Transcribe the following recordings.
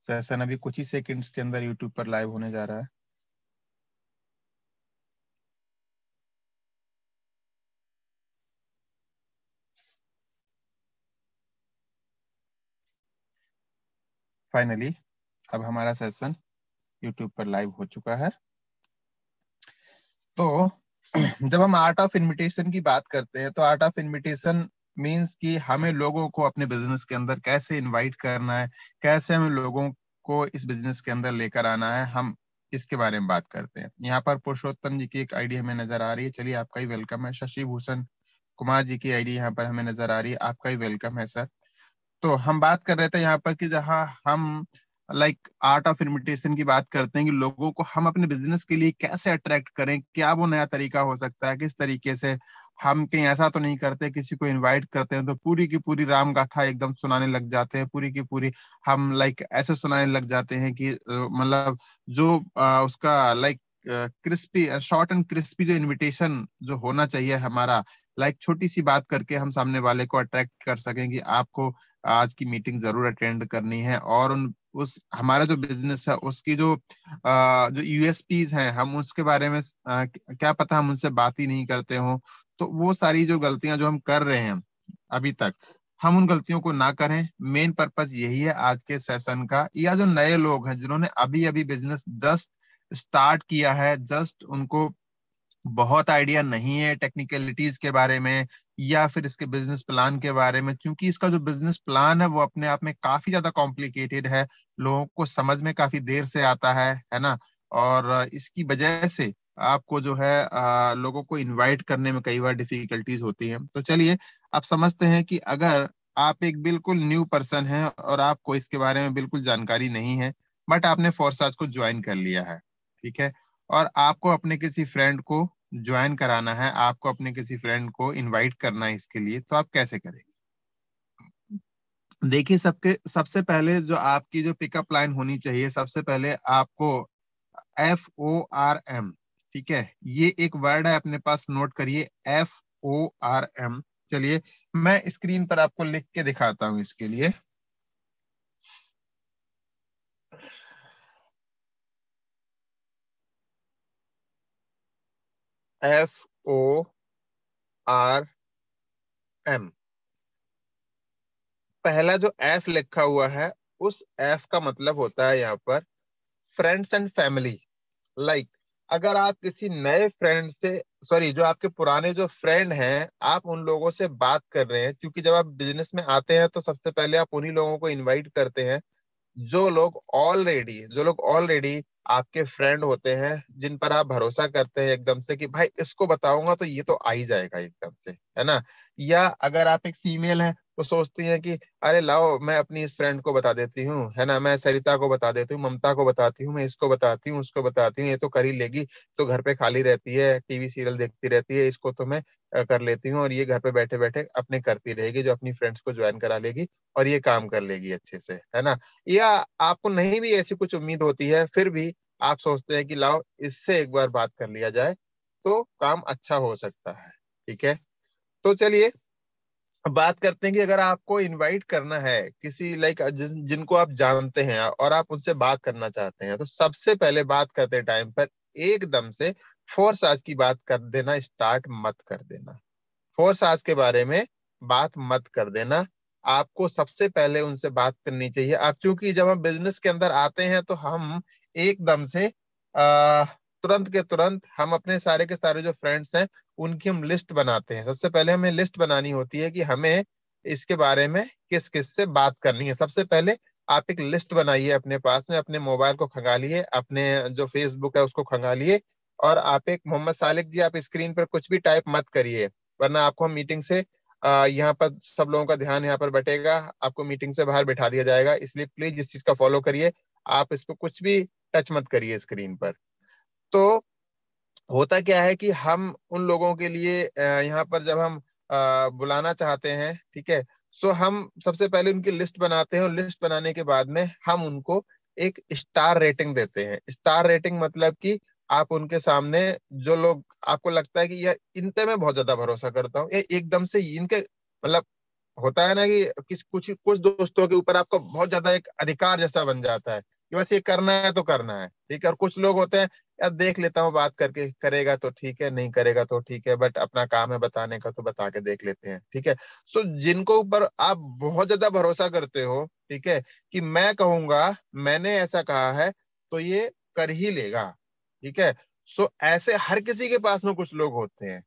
Session अभी कुछ ही seconds के अंदर यूट्यूब पर लाइव होने जा रहा है। फाइनली अब हमारा सेशन यूट्यूब पर लाइव हो चुका है। तो जब हम आर्ट ऑफ इनविटेशन की बात करते हैं तो आर्ट ऑफ इनविटेशन मींस कि हमें लोगों को अपने बिजनेस के अंदर कैसे इनवाइट करना है, कैसे हमें लोगों को इस बिजनेस के अंदर लेकर आना है, हम इसके बारे में बात करते हैं। यहाँ पर पुरुषोत्तम जी की एक आईडी हमें नजर आ रही है, चलिए आपका ही वेलकम है। शशि भूषण कुमार जी की आईडी यहाँ पर हमें नजर आ रही है, आपका ही वेलकम है सर। तो हम बात कर रहे थे यहाँ पर कि जहाँ हम आर्ट ऑफ इनविटेशन की बात करते हैं कि लोगों को हम अपने बिजनेस के लिए कैसे अट्रैक्ट करें, क्या वो नया तरीका हो सकता है, किस तरीके से हम कहीं ऐसा तो नहीं करते किसी को इनवाइट करते हैं तो पूरी की पूरी राम गाथा एकदम सुनाने लग जाते हैं, पूरी की पूरी हम ऐसे सुनाने लग जाते हैं कि मतलब जो उसका क्रिस्पी शॉर्ट एंड क्रिस्पी जो इनविटेशन जो होना चाहिए हमारा, छोटी सी बात करके हम सामने वाले को अट्रैक्ट कर सकें कि आपको आज की मीटिंग जरूर अटेंड करनी है, और उस हमारा जो बिजनेस है उसकी जो यूएसपीज हैं हम उसके बारे में क्या पता हम उनसे बात ही नहीं करते हो। तो वो सारी जो गलतियां जो हम कर रहे हैं अभी तक, हम उन गलतियों को ना करें। मेन पर्पस यही है आज के सेशन का। या जो नए लोग हैं जिन्होंने अभी अभी बिजनेस जस्ट स्टार्ट किया है, जस्ट उनको बहुत आइडिया नहीं है टेक्निकलिटीज के बारे में या फिर इसके बिजनेस प्लान के बारे में, क्योंकि इसका जो बिजनेस प्लान है वो अपने आप में काफी ज्यादा कॉम्प्लिकेटेड है, लोगों को समझ में काफी देर से आता है ना। और इसकी वजह से आपको जो है लोगों को इनवाइट करने में कई बार डिफिकल्टीज होती है। तो चलिए आप समझते हैं कि अगर आप एक बिल्कुल न्यू पर्सन हैं और आपको इसके बारे में बिल्कुल जानकारी नहीं है, बट आपने फोरसाज को ज्वाइन कर लिया है, ठीक है, और आपको अपने किसी फ्रेंड को ज्वाइन कराना है, आपको अपने किसी फ्रेंड को इनवाइट करना है इसके लिए, तो आप कैसे करेंगे? देखिए, सबसे पहले जो आपकी जो पिकअप लाइन होनी चाहिए, सबसे पहले आपको FORM, ठीक है, ये एक वर्ड है, अपने पास नोट करिए, FORM। चलिए मैं स्क्रीन पर आपको लिख के दिखाता हूं इसके लिए। FORM, पहला जो F लिखा हुआ है उस F का मतलब होता है यहाँ पर फ्रेंड्स एंड फैमिली। अगर आप किसी नए फ्रेंड से, सॉरी, जो आपके पुराने जो फ्रेंड हैं, आप उन लोगों से बात कर रहे हैं, क्योंकि जब आप बिजनेस में आते हैं तो सबसे पहले आप उन्हीं लोगों को इनवाइट करते हैं जो लोग ऑलरेडी आपके फ्रेंड होते हैं, जिन पर आप भरोसा करते हैं एकदम से कि भाई इसको बताऊंगा तो ये तो आ ही जाएगा एकदम से, है ना। या अगर आप एक फीमेल हैं तो सोचती हैं कि अरे लाओ मैं अपनी इस फ्रेंड को बता देती हूँ, है ना, मैं सरिता को बता देती हूँ, ममता को बताती हूँ, मैं इसको बताती हूँ, उसको बताती हूँ, ये तो कर ही लेगी, तो घर पे खाली रहती है, टीवी सीरियल देखती रहती है, इसको तो मैं कर लेती हूँ, और ये घर पे बैठे बैठे अपने करती रहेगी, जो अपनी फ्रेंड्स को ज्वाइन करा लेगी और ये काम कर लेगी अच्छे से, है ना। या आपको नहीं भी ऐसी कुछ उम्मीद होती है, फिर भी आप सोचते हैं कि लाओ इससे एक बार बात कर लिया जाए तो काम अच्छा हो सकता है, ठीक है। तो चलिए अब बात करते हैं कि अगर आपको इनवाइट करना है किसी जिनको आप जानते हैं और आप उनसे बात करना चाहते हैं, तो सबसे पहले बात करते टाइम पर एकदम से फोर्स आज की बात कर देना स्टार्ट मत कर देना। फोर्स आज के बारे में बात मत कर देना। आपको सबसे पहले उनसे बात करनी चाहिए। आप चूंकि जब हम बिजनेस के अंदर आते हैं तो हम एकदम से तुरंत के तुरंत हम अपने सारे के सारे जो फ्रेंड्स हैं उनकी हम लिस्ट बनाते हैं। सबसे पहले हमें लिस्ट बनानी होती है कि हमें इसके बारे में किस किस से बात करनी है। सबसे पहले आप एक लिस्ट बनाइए अपने पास में, अपने मोबाइल को खंगालिए, अपने जो फेसबुक है उसको खंगालिए, और आप एक मोहम्मद सालिक जी, आप स्क्रीन पर कुछ भी टाइप मत करिए, वरना आपको हम मीटिंग से यहाँ पर सब लोगों का ध्यान यहाँ पर बटेगा, आपको मीटिंग से बाहर बैठा दिया जाएगा। इसलिए प्लीज इस चीज का फॉलो करिए, आप इस पर कुछ भी टच मत करिए स्क्रीन पर। तो होता क्या है कि हम उन लोगों के लिए यहाँ पर जब हम बुलाना चाहते हैं, ठीक है, सो हम सबसे पहले उनकी लिस्ट बनाते हैं, और लिस्ट बनाने के बाद में हम उनको एक स्टार रेटिंग देते हैं। स्टार रेटिंग मतलब कि आप उनके सामने जो लोग आपको लगता है कि यार इन पे मैं बहुत ज्यादा भरोसा करता हूँ, ये एकदम से इनके मतलब होता है ना कि कुछ कुछ दोस्तों के ऊपर आपको बहुत ज्यादा एक अधिकार जैसा बन जाता है कि बस ये करना है तो करना है, ठीक है। और कुछ लोग होते हैं, यार देख लेता हूँ बात करके, करेगा तो ठीक है, नहीं करेगा तो ठीक है, बट अपना काम है बताने का तो बता के देख लेते हैं, ठीक है। सो जिनको ऊपर आप बहुत ज्यादा भरोसा करते हो, ठीक है, कि मैं कहूंगा, मैंने ऐसा कहा है तो ये कर ही लेगा, ठीक है। सो ऐसे हर किसी के पास में कुछ लोग होते हैं,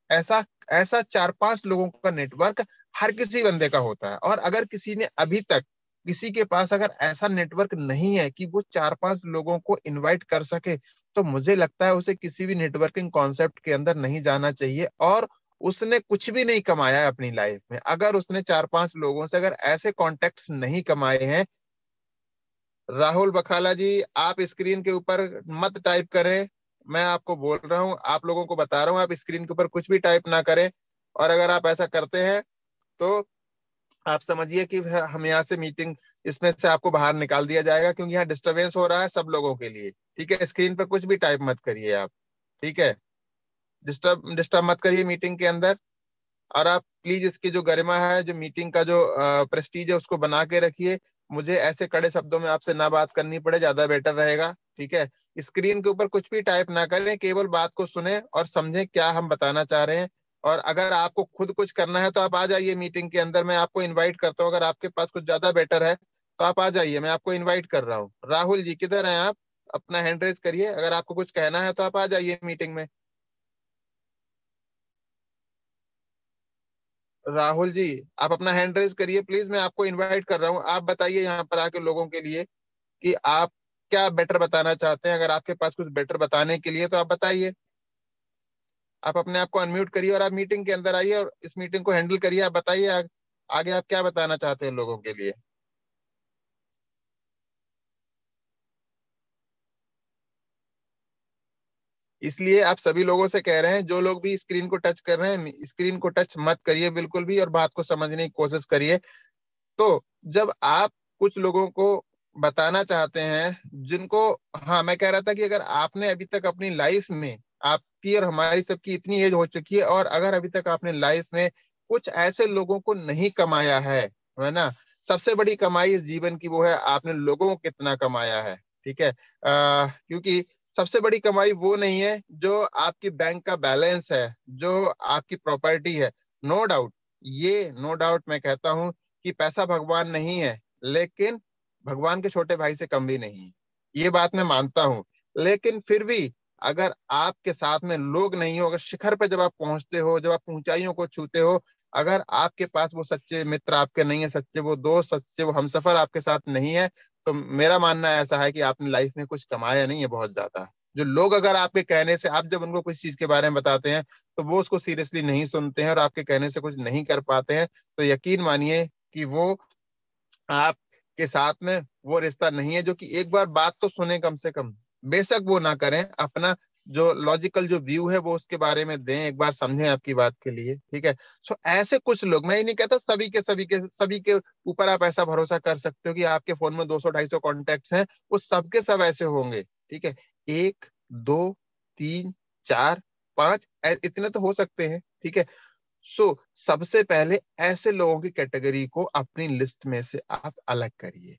ऐसा ऐसा 4-5 लोगों का नेटवर्क हर किसी बंदे का होता है। और अगर किसी ने अभी तक, किसी के पास अगर ऐसा नेटवर्क नहीं है कि वो 4-5 लोगों को इनवाइट कर सके, तो मुझे लगता है उसे किसी भी नेटवर्किंग कॉन्सेप्ट के अंदर नहीं जाना चाहिए। और उसने कुछ भी नहीं कमाया है अपनी लाइफ में अगर उसने 4-5 लोगों से अगर ऐसे कॉन्टेक्ट्स नहीं कमाए हैं। राहुल बखाला जी, आप स्क्रीन के ऊपर मत टाइप करें, मैं आपको बोल रहा हूं, आप लोगों को बता रहा हूं, आप स्क्रीन के ऊपर कुछ भी टाइप ना करें। और अगर आप ऐसा करते हैं तो आप समझिए कि फिर हम यहाँ से मीटिंग, इसमें से आपको बाहर निकाल दिया जाएगा, क्योंकि यहाँ डिस्टरबेंस हो रहा है सब लोगों के लिए, ठीक है। स्क्रीन पर कुछ भी टाइप मत करिए आप, ठीक है। डिस्टर्ब डिस्टर्ब मत करिए मीटिंग के अंदर। और आप प्लीज इसकी जो गरिमा है, जो मीटिंग का जो प्रेस्टीज है, उसको बना के रखिए। मुझे ऐसे कड़े शब्दों में आपसे ना बात करनी पड़े, ज्यादा बेटर रहेगा, ठीक है। स्क्रीन के ऊपर कुछ भी टाइप ना करें, केवल बात को सुने और समझें क्या हम बताना चाह रहे हैं। और अगर आपको खुद कुछ करना है तो आप आ जाइए मीटिंग के अंदर, मैं आपको इन्वाइट करता हूँ। अगर आपके पास कुछ ज्यादा बेटर है तो आप आ जाइए, मैं आपको इन्वाइट कर रहा हूँ। राहुल जी किधर हैं आप? अपना हैंड रेज करिए, अगर आपको कुछ कहना है तो आप आ जाइए मीटिंग में। राहुल जी, आप अपना हैंड रेज करिए प्लीज, मैं आपको इनवाइट कर रहा हूँ। आप बताइए यहाँ पर आके लोगों के लिए कि आप क्या बेटर बताना चाहते हैं। अगर आपके पास कुछ बेटर बताने के लिए तो आप बताइए। आप अपने आप को अनम्यूट करिए और आप मीटिंग के अंदर आइए और इस मीटिंग को हैंडल करिए। आप बताइए आगे आप क्या बताना चाहते हैं लोगों के लिए। इसलिए आप सभी लोगों से कह रहे हैं, जो लोग भी स्क्रीन को टच कर रहे हैं, स्क्रीन को टच मत करिए बिल्कुल भी, और बात को समझने की कोशिश करिए। तो जब आप कुछ लोगों को बताना चाहते हैं जिनको, हाँ मैं कह रहा था कि अगर आपने अभी तक अपनी लाइफ में, आपकी और हमारी सबकी इतनी एज हो चुकी है, और अगर अभी तक आपने लाइफ में कुछ ऐसे लोगों को नहीं कमाया है ना, सबसे बड़ी कमाई इस जीवन की वो है आपने लोगों को कितना कमाया है, ठीक है। क्योंकि सबसे बड़ी कमाई वो नहीं है जो आपकी बैंक का बैलेंस है, जो आपकी प्रॉपर्टी है। नो डाउट, ये नो डाउट मैं कहता हूं कि पैसा भगवान नहीं है, लेकिन भगवान के छोटे भाई से कम भी नहीं है, ये बात मैं मानता हूं। लेकिन फिर भी अगर आपके साथ में लोग नहीं हो, अगर शिखर पे जब आप पहुंचते हो, जब आप ऊंचाइयों को छूते हो, अगर आपके पास वो सच्चे मित्र आपके नहीं है, सच्चे वो दोस्त, सच्चे वो हमसफर आपके साथ नहीं है, तो मेरा मानना ऐसा है कि आपने लाइफ में कुछ कमाया नहीं है बहुत ज्यादा। जो लोग अगर आपके कहने से, आप जब उनको कुछ चीज के बारे में बताते हैं तो वो उसको सीरियसली नहीं सुनते हैं और आपके कहने से कुछ नहीं कर पाते हैं, तो यकीन मानिए कि वो आपके साथ में वो रिश्ता नहीं है। जो कि एक बार बात तो सुने कम से कम, बेशक वो ना करें, अपना जो लॉजिकल जो व्यू है वो उसके बारे में दें, एक बार समझें आपकी बात के लिए, ठीक है। सो ऐसे कुछ लोग, मैं ये नहीं कहता सभी के ऊपर आप ऐसा भरोसा कर सकते हो कि आपके फोन में 200-250 कॉन्टेक्ट्स हैं, वो सबके सब ऐसे होंगे, ठीक है। एक, दो, तीन, चार, पांच, इतने तो हो सकते हैं, ठीक है। सबसे पहले ऐसे लोगों की कैटेगरी को अपनी लिस्ट में से आप अलग करिए,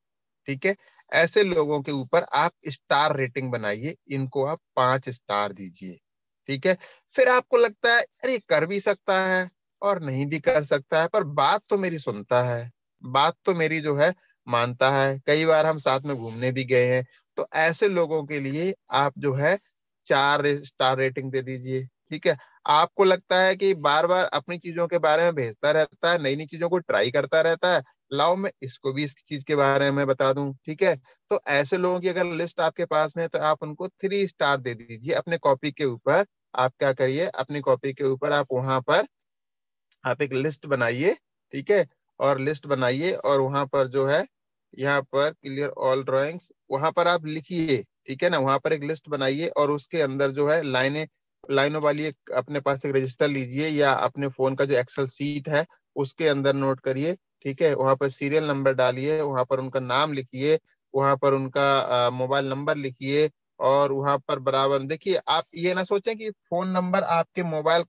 ठीक है। ऐसे लोगों के ऊपर आप स्टार रेटिंग बनाइए, इनको आप 5 स्टार दीजिए, ठीक है। फिर आपको लगता है अरे कर भी सकता है और नहीं भी कर सकता है, पर बात तो मेरी सुनता है, बात तो मेरी जो है मानता है, कई बार हम साथ में घूमने भी गए हैं, तो ऐसे लोगों के लिए आप जो है 4 स्टार रेटिंग दे दीजिए, ठीक है। आपको लगता है कि बार बार अपनी चीजों के बारे में भेजता रहता है, नई नई चीजों को ट्राई करता रहता है, लाओ मैं इसको भी इस चीज के बारे में बता दूं, ठीक है। तो ऐसे लोगों की अगर लिस्ट आपके पास में है तो आप उनको 3 स्टार दे दीजिए अपने कॉपी के ऊपर। आप क्या करिए, अपनी कॉपी के ऊपर आप वहां पर आप एक लिस्ट बनाइए, ठीक है। और लिस्ट बनाइए और वहां पर जो है, यहाँ पर क्लियर ऑल ड्राइंग्स, वहां पर आप लिखिए, ठीक है ना। वहां पर एक लिस्ट बनाइए और उसके अंदर जो है लाइनें, लाइनों वाली एक अपने पास एक रजिस्टर लीजिए या अपने फोन का जो एक्सेल सीट है उसके अंदर नोट करिए, ठीक है। वहां पर सीरियल नंबर डालिए, वहां पर उनका नाम लिखिए, वहां पर उनका मोबाइल नंबर लिखिए। और वहां पर बराबर देखिए, आप ये ना सोचें कि फोन नंबर आपके मोबाइल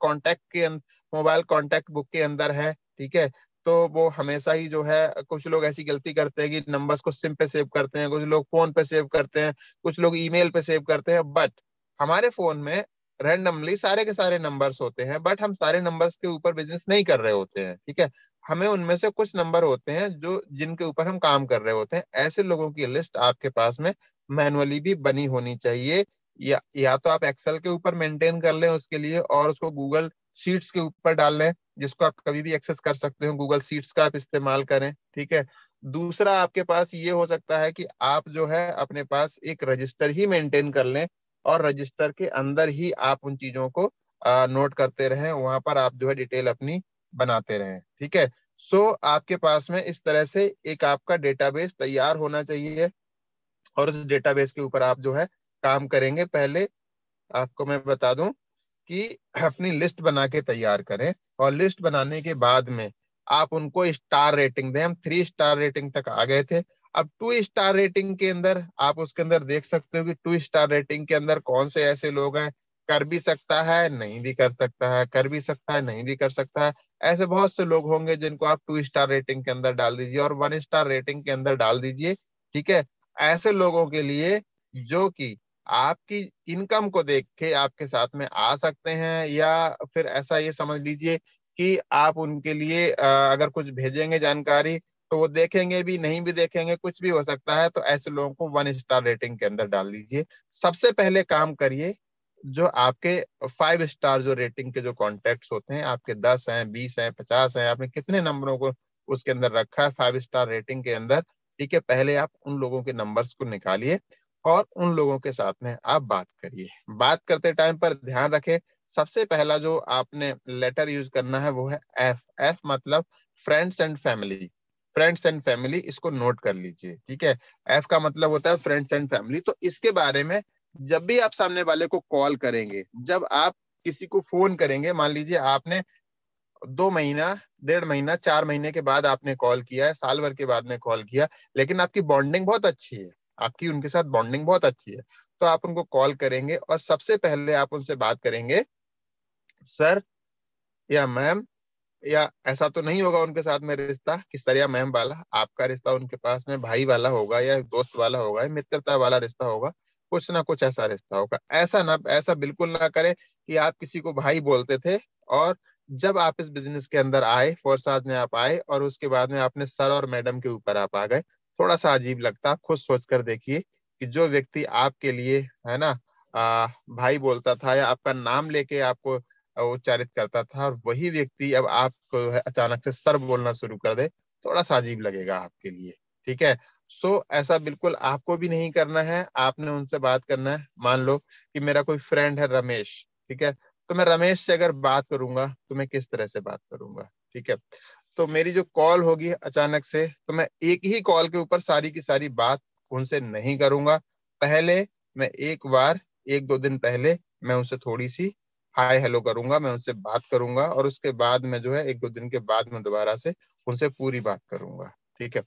कांटेक्ट बुक के अंदर है, ठीक है। तो वो हमेशा ही जो है, कुछ लोग ऐसी गलती करते हैं कि नंबर्स को सिम पे सेव करते हैं, कुछ लोग फोन पे सेव करते हैं, कुछ लोग ईमेल पे सेव करते हैं। बट हमारे फोन में रैंडमली सारे के सारे नंबर्स होते हैं, बट हम सारे नंबर्स के ऊपर बिजनेस नहीं कर रहे होते हैं, ठीक है। हमें उनमें से कुछ नंबर होते हैं जो जिनके ऊपर हम काम कर रहे होते हैं। ऐसे लोगों की लिस्ट आपके पास में मैनुअली भी बनी होनी चाहिए, या तो आप एक्सेल के ऊपर मेंटेन कर लें उसके लिए, और उसको गूगल शीट्स के ऊपर डाल लें, जिसको आप कभी भी एक्सेस कर सकते हो। गूगल शीट्स का आप इस्तेमाल करें, ठीक है। दूसरा आपके पास ये हो सकता है कि आप जो है अपने पास एक रजिस्टर ही मेंटेन कर लें, और रजिस्टर के अंदर ही आप उन चीजों को नोट करते रहें, वहां पर आप जो है डिटेल अपनी बनाते रहें, ठीक है। सो आपके पास में इस तरह से एक आपका डेटाबेस तैयार होना चाहिए, और उस डेटाबेस के ऊपर आप जो है काम करेंगे। पहले आपको मैं बता दूं कि अपनी लिस्ट बना के तैयार करें, और लिस्ट बनाने के बाद में आप उनको स्टार रेटिंग दें। हम 3 स्टार रेटिंग तक आ गए थे। अब 2 स्टार रेटिंग के अंदर आप उसके अंदर देख सकते हो कि 2 स्टार रेटिंग के अंदर कौन से ऐसे लोग हैं, कर भी सकता है नहीं भी कर सकता है, कर भी सकता है नहीं भी कर सकता है। ऐसे बहुत से लोग होंगे जिनको आप 2 स्टार रेटिंग के अंदर डाल दीजिए, और 1 स्टार रेटिंग के अंदर डाल दीजिए, ठीक है। ऐसे लोगों के लिए जो कि आपकी इनकम को देख के आपके साथ में आ सकते हैं, या फिर ऐसा ये समझ लीजिए कि आप उनके लिए अगर कुछ भेजेंगे जानकारी तो वो देखेंगे भी नहीं भी देखेंगे, कुछ भी हो सकता है। तो ऐसे लोगों को 1 स्टार रेटिंग के अंदर डाल दीजिए। सबसे पहले काम करिए, जो आपके 5 स्टार जो रेटिंग के जो कॉन्टेक्ट्स होते हैं, आपके 10 हैं, 20 हैं, 50 हैं, आपने कितने नंबरों को उसके अंदर रखा है 5 स्टार रेटिंग के अंदर, ठीक है। पहले आप उन लोगों के नंबर्स को निकालिए, और उन लोगों के साथ में आप बात करिए। बात करते टाइम पर ध्यान रखें, सबसे पहला जो आपने लेटर यूज करना है वो है एफ। एफ मतलब friends and family. Friends and family, इसको नोट कर लीजिए, ठीक है। एफ का मतलब होता है फ्रेंड्स एंड फैमिली। तो इसके बारे में जब भी आप सामने वाले को कॉल करेंगे, जब आप किसी को फोन करेंगे, मान लीजिए आपने 2 महीना, 1.5 महीना, 4 महीने के बाद आपने कॉल किया है, साल भर के बाद में कॉल किया, लेकिन आपकी बॉन्डिंग बहुत अच्छी है, आपकी उनके साथ बॉन्डिंग बहुत अच्छी है, तो आप उनको कॉल करेंगे और सबसे पहले आप उनसे बात करेंगे, सर या मैम, या ऐसा तो नहीं होगा उनके साथ में रिश्ता कि सर या मैम वाला, आपका रिश्ता उनके पास में भाई वाला होगा, या दोस्त वाला होगा, या मित्रता वाला रिश्ता होगा, कुछ ना कुछ ऐसा रिश्ता होगा। ऐसा बिल्कुल ना करें कि आप किसी को भाई बोलते थे, और जब आप इस बिजनेस के अंदर आए, फोर्साज में आप आए, और उसके बाद में आपने सर और मैडम के ऊपर आप आ गए, थोड़ा सा अजीब लगता। आप खुद सोच कर देखिए कि जो व्यक्ति आपके लिए, है ना, भाई बोलता था, या आपका नाम लेके आपको उच्चारित करता था, और वही व्यक्ति अब आपको है अचानक से सर बोलना शुरू कर दे, थोड़ा सा अजीब लगेगा आपके लिए, ठीक है। सो ऐसा बिल्कुल आपको भी नहीं करना है। आपने उनसे बात करना है। मान लो कि मेरा कोई फ्रेंड है रमेश, ठीक है, तो मैं रमेश से अगर बात करूंगा तो मैं किस तरह से बात करूंगा, ठीक है। तो मेरी जो कॉल होगी अचानक से, तो मैं एक ही कॉल के ऊपर सारी की सारी बात उनसे नहीं करूंगा। पहले मैं एक बार, 1-2 दिन पहले मैं उनसे थोड़ी सी हाय हेलो करूंगा, मैं उनसे बात करूंगा, और उसके बाद में जो है 1-2 दिन के बाद में दोबारा से उनसे पूरी बात करूंगा, ठीक है।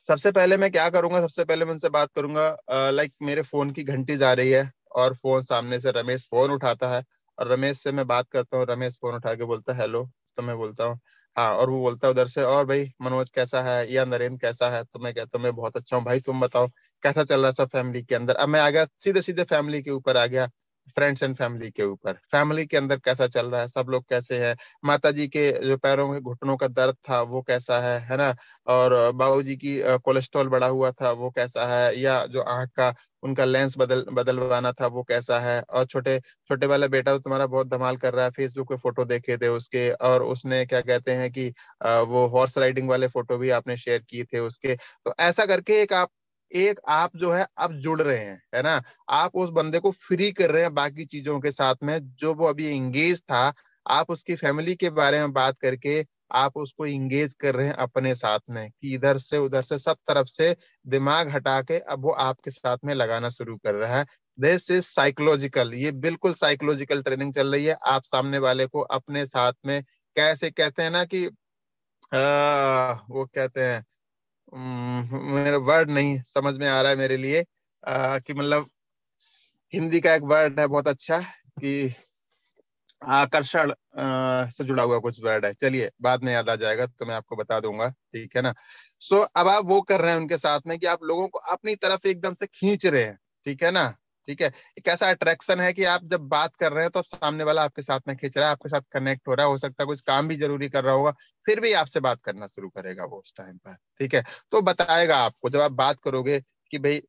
सबसे पहले मैं क्या करूंगा, सबसे पहले मैं उनसे बात करूंगा, लाइक मेरे फोन की घंटी जा रही है, और फोन सामने से रमेश फोन उठाता है, और रमेश से मैं बात करता हूँ। रमेश फोन उठा के बोलता है हेलो, तो मैं बोलता हूँ हाँ, और वो बोलता है उधर से, और भाई मनोज कैसा है, या नरेंद्र कैसा है, तो मैं कहता हूँ मैं बहुत अच्छा हूँ भाई, तुम बताओ कैसा चल रहा है सब फैमिली के अंदर। अब मैं आ गया सीधे सीधे फैमिली के ऊपर आ गया, फ्रेंड्स एंड फैमिली के ऊपर। फैमिली के अंदर कैसा चल रहा है, सब लोग कैसे हैं, माता जी के जो पैरों में घुटनों का दर्द था वो कैसा है ना, और बाबूजी की कोलेस्ट्रॉल बढ़ा हुआ था वो कैसा है, या जो आंख का उनका लेंस बदलवाना था वो कैसा है, और छोटे छोटे वाला बेटा तो तुम्हारा बहुत धमाल कर रहा है, फेसबुक पे फोटो देखे थे उसके, और उसने क्या कहते हैं कि वो हॉर्स राइडिंग वाले फोटो भी आपने शेयर किए थे उसके। तो ऐसा करके एक आप जो है अब जुड़ रहे हैं, है ना। आप उस बंदे को फ्री कर रहे हैं बाकी चीजों के साथ में, जो वो अभी एंगेज था। आप उसकी फैमिली के बारे में बात करके आप उसको इंगेज कर रहे हैं अपने साथ में, कि इधर से उधर से सब तरफ से दिमाग हटा के अब वो आपके साथ में लगाना शुरू कर रहा है। दिस इज साइकोलॉजिकल, ये बिल्कुल साइकोलॉजिकल ट्रेनिंग चल रही है। आप सामने वाले को अपने साथ में, कैसे कहते हैं ना कि वो कहते हैं, मेरा वर्ड नहीं समझ में आ रहा है मेरे लिए, कि मतलब हिंदी का एक वर्ड है बहुत अच्छा, कि आकर्षण से जुड़ा हुआ कुछ वर्ड है, चलिए बाद में याद आ जाएगा तो मैं आपको बता दूंगा, ठीक है ना। सो अब आप वो कर रहे हैं उनके साथ में कि आप लोगों को अपनी तरफ एकदम से खींच रहे हैं, ठीक है ना। ठीक है, एक ऐसा अट्रैक्शन है कि आप जब बात कर रहे हैं तो अब सामने वाला आपके साथ में खींच रहा है, आपके साथ कनेक्ट हो रहा है, हो सकता है कुछ काम भी जरूरी कर रहा होगा, फिर भी आपसे बात करना शुरू करेगा वो उस टाइम पर, ठीक है। तो बताएगा आपको, जब आप बात करोगे कि भाई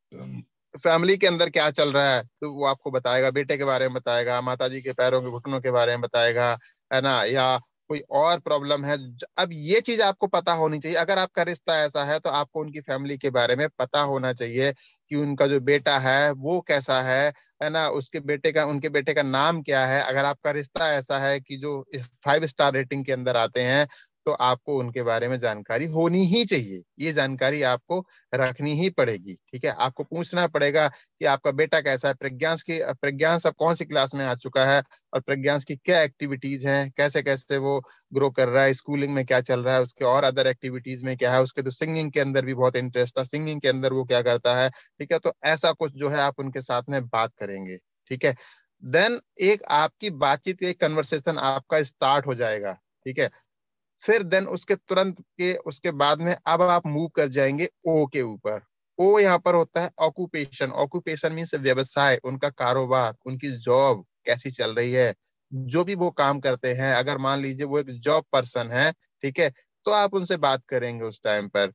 फैमिली के अंदर क्या चल रहा है, तो वो आपको बताएगा, बेटे के बारे में बताएगा, माता जी के पैरों के घुटनों के बारे में बताएगा, है ना, या कोई और प्रॉब्लम है। अब ये चीज आपको पता होनी चाहिए, अगर आपका रिश्ता ऐसा है तो आपको उनकी फैमिली के बारे में पता होना चाहिए कि उनका जो बेटा है वो कैसा है ना, उसके बेटे का, उनके बेटे का नाम क्या है। अगर आपका रिश्ता ऐसा है कि जो 5 स्टार रेटिंग के अंदर आते हैं, तो आपको उनके बारे में जानकारी होनी ही चाहिए, ये जानकारी आपको रखनी ही पड़ेगी, ठीक है। आपको पूछना पड़ेगा कि आपका बेटा कैसा है, प्रज्ञांश अब कौन सी क्लास में आ चुका है, और प्रज्ञांश की क्या एक्टिविटीज हैं, कैसे कैसे वो ग्रो कर रहा है, स्कूलिंग में क्या चल रहा है, उसके और अदर एक्टिविटीज में क्या है, उसके तो सिंगिंग के अंदर भी बहुत इंटरेस्ट था, सिंगिंग के अंदर वो क्या करता है, ठीक है। तो ऐसा कुछ जो है आप उनके साथ में बात करेंगे, ठीक है। देन एक आपकी बातचीत, एक कन्वर्सेशन आपका स्टार्ट हो जाएगा, ठीक है। फिर देन उसके तुरंत के उसके बाद में अब आप मूव कर जाएंगे ओ के ऊपर। ओ यहाँ पर होता है ऑक्यूपेशन, ऑक्यूपेशन मीन्स व्यवसाय, उनका कारोबार, उनकी जॉब कैसी चल रही है, जो भी वो काम करते हैं, अगर मान लीजिए वो एक जॉब पर्सन है, ठीक है, तो आप उनसे बात करेंगे उस टाइम पर।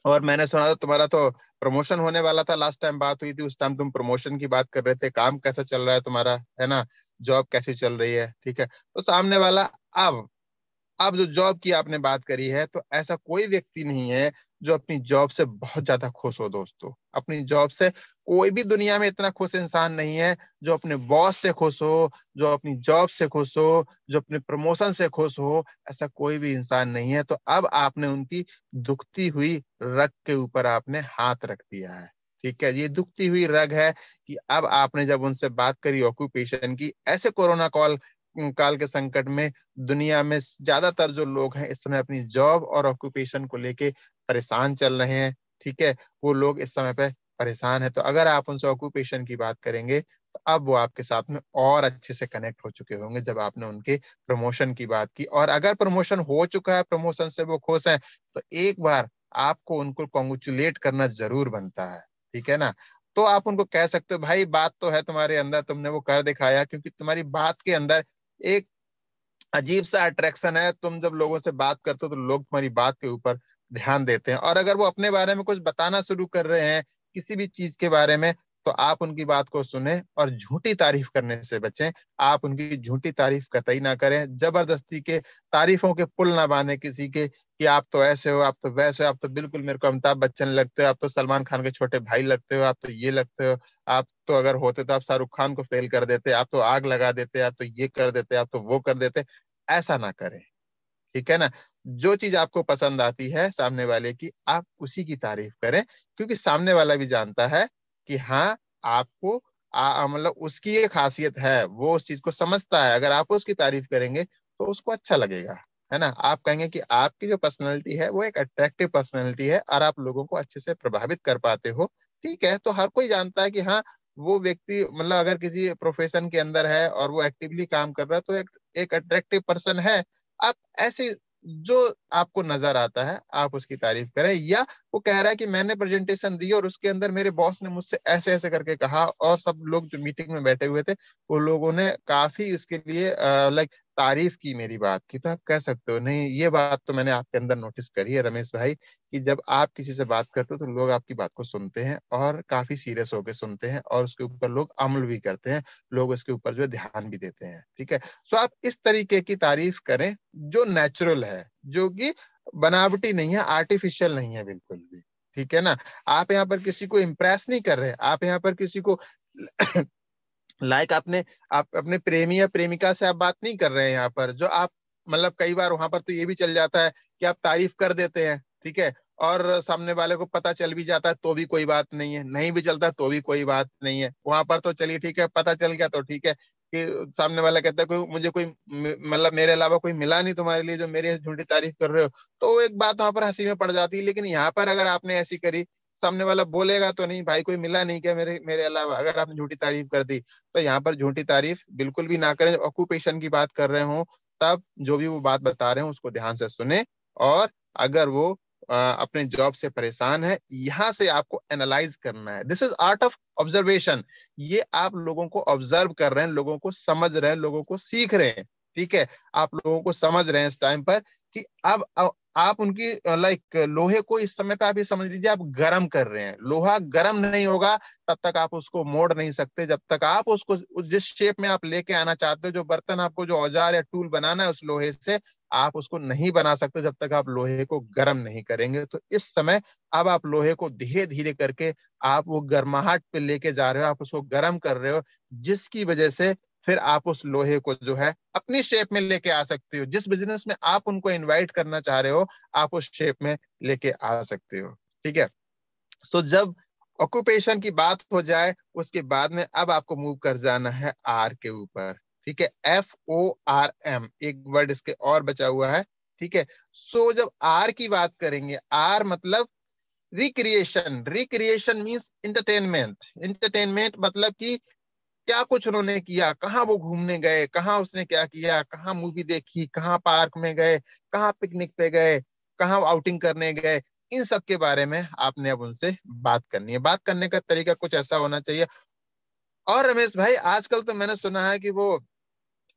और मैंने सुना था तुम्हारा तो प्रमोशन होने वाला था, लास्ट टाइम बात हुई थी उस टाइम तुम प्रमोशन की बात कर रहे थे, काम कैसा चल रहा है तुम्हारा, है ना, जॉब कैसी चल रही है, ठीक है। तो सामने वाला, अब जो जॉब की आपने बात करी है, तो ऐसा कोई व्यक्ति नहीं है जो अपनी जॉब से बहुत ज्यादा खुश हो दोस्तों। अपनी जॉब से कोई भी दुनिया में इतना खुश इंसान नहीं है जो अपने बॉस से खुश हो, जो अपनी जॉब से खुश हो, जो अपने प्रमोशन से खुश हो, ऐसा कोई भी इंसान नहीं है। तो अब आपने उनकी दुखती हुई रग के ऊपर आपने हाथ रख दिया है, ठीक है। ये दुखती हुई रग है कि अब आपने जब उनसे बात करी ऑक्यूपेशन की, ऐसे कोरोना काल के संकट में दुनिया में ज्यादातर जो लोग हैं इस समय अपनी जॉब और ऑक्यूपेशन को लेके परेशान चल रहे हैं, ठीक है। वो लोग इस समय पे परेशान है, तो अगर आप उनसे ऑक्यूपेशन की बात करेंगे तो अब वो आपके साथ में और अच्छे से कनेक्ट हो चुके होंगे जब आपने उनके प्रमोशन की बात की। और अगर प्रमोशन हो चुका है, प्रमोशन से वो खुश हैं, तो एक बार आपको उनको कॉन्ग्रेचुलेट करना जरूर बनता है, ठीक है ना। तो आप उनको कह सकते हो भाई बात तो है तुम्हारे अंदर, तुमने वो कर दिखाया, क्योंकि तुम्हारी बात के अंदर एक अजीब सा अट्रैक्शन है। तुम जब लोगों से बात करते हो तो लोग तुम्हारी बात के ऊपर ध्यान देते हैं, और अगर वो अपने बारे में कुछ बताना शुरू कर रहे हैं किसी भी चीज के बारे में, तो आप उनकी बात को सुने और झूठी तारीफ करने से बचें। आप उनकी झूठी तारीफ कतई ना करें, जबरदस्ती के तारीफों के पुल ना बांधे किसी के, कि आप तो ऐसे हो, आप तो वैसे हो, आप तो बिल्कुल मेरे को अमिताभ बच्चन लगते हो, आप तो सलमान खान के छोटे भाई लगते हो, आप तो ये लगते हो, आप तो अगर होते तो आप शाहरुख खान को फेल कर देते, आप तो आग लगा देते, आप तो ये कर देते, आप तो वो कर देते। ऐसा ना करें, ठीक है ना। जो चीज आपको पसंद आती है सामने वाले की, आप उसी की तारीफ करें, क्योंकि सामने वाला भी जानता है कि हाँ, आपको मतलब उसकी एक खासियत है, वो उस चीज को समझता है। अगर आप उसकी तारीफ करेंगे तो उसको अच्छा लगेगा, है ना। आप कहेंगे कि आपकी जो पर्सनैलिटी है वो एक अट्रैक्टिव पर्सनैलिटी है और आप लोगों को अच्छे से प्रभावित कर पाते हो, ठीक है। तो हर कोई जानता है कि हाँ, वो व्यक्ति मतलब अगर किसी प्रोफेशन के अंदर है और वो एक्टिवली काम कर रहा है, तो एक अट्रैक्टिव पर्सन है। आप ऐसे, जो आपको नजर आता है आप उसकी तारीफ करें। या वो कह रहा है कि मैंने प्रेजेंटेशन दी और उसके अंदर मेरे बॉस ने मुझसे ऐसे ऐसे करके कहा, और सब लोग जो मीटिंग में बैठे हुए थे वो लोगों ने काफी इसके लिए लाइक तारीफ की मेरी बात की, तो आप कह सकते हो नहीं, ये बात तो मैंने आपके अंदर नोटिस करी है रमेश भाई, कि जब आप किसी से बात करते हो तो लोग आपकी बात को सुनते हैं और काफी सीरियस होकर सुनते हैं, और उसके ऊपर लोग अमल भी करते हैं, लोग उसके ऊपर जो है ध्यान भी देते हैं, ठीक है। सो आप इस तरीके की तारीफ करें जो नेचुरल है, जो कि बनावटी नहीं है, आर्टिफिशियल नहीं है बिल्कुल भी, ठीक है ना। आप यहाँ पर किसी को इम्प्रेस नहीं कर रहे, आप यहाँ पर किसी को आपने, आप अपने प्रेमी या प्रेमिका से आप बात नहीं कर रहे हैं यहाँ पर, जो आप मतलब कई बार वहां पर तो ये भी चल जाता है कि आप तारीफ कर देते हैं, ठीक है, और सामने वाले को पता चल भी जाता है तो भी कोई बात नहीं है, नहीं भी चलता तो भी कोई बात नहीं है। वहां पर तो चलिए ठीक है, पता चल गया तो ठीक है, कि सामने वाला कहता है कोई मुझे कोई मतलब मेरे अलावा कोई मिला नहीं तुम्हारे लिए जो मेरी झूठी तारीफ कर रहे हो, तो एक बात वहां पर हंसी में पड़ जाती है। लेकिन यहाँ पर अगर आपने ऐसी करी, सामने वाला बोलेगा तो नहीं भाई कोई मिला नहीं क्या मेरे मेरे अलावा, अगर आपने झूठी तारीफ कर दी। तो यहाँ पर झूठी तारीफ बिल्कुल भी ना करें। ऑक्यूपेशन की बात कर रहे हो तब जो भी वो बात बता रहे हो उसको ध्यान से सुने, और अगर वो अपने जॉब से परेशान है, यहाँ से आपको एनालाइज करना है। This is art of observation. ये आप लोगों को ऑब्जर्व कर रहे हैं, लोगों को समझ रहे हैं, लोगों को सीख रहे हैं। ठीक है, आप लोगों को समझ रहे हैं इस टाइम पर कि अब आप उनकी लाइक लोहे को इस समय पे आप ये समझ लीजिए आप गर्म कर रहे हैं। लोहा गर्म नहीं होगा तब तक आप उसको मोड़ नहीं सकते, जब तक आप उसको जिस शेप में आप लेके आना चाहते हो, जो बर्तन आपको जो औजार या टूल बनाना है उस लोहे से, आप उसको नहीं बना सकते जब तक आप लोहे को गर्म नहीं करेंगे। तो इस समय अब आप लोहे को धीरे धीरे करके आप वो गर्माहट पे लेके जा रहे हो, आप उसको गर्म कर रहे हो, जिसकी वजह से फिर आप उस लोहे को जो है अपनी शेप में लेके आ सकते हो। जिस बिजनेस में आप उनको इनवाइट करना चाह रहे हो आप उस शेप में लेके आ सकते हो। ठीक है, सो जब ऑक्यूपेशन की बात हो जाए उसके बाद में अब आपको मूव कर जाना है आर के ऊपर। ठीक है, FORM एक वर्ड इसके और बचा हुआ है। ठीक है, सो जब आर की बात करेंगे, आर मतलब recreation. Recreation means entertainment. Entertainment मतलब कि क्या कुछ उन्होंने किया, कहाँ वो घूमने गए, कहाँ उसने क्या किया, कहाँ मूवी देखी, कहाँ पार्क में गए, कहाँ पिकनिक पे गए, कहाँ आउटिंग करने गए, इन सब के बारे में आपने अब उनसे बात करनी है। बात करने का तरीका कुछ ऐसा होना चाहिए। और रमेश भाई आजकल तो मैंने सुना है कि वो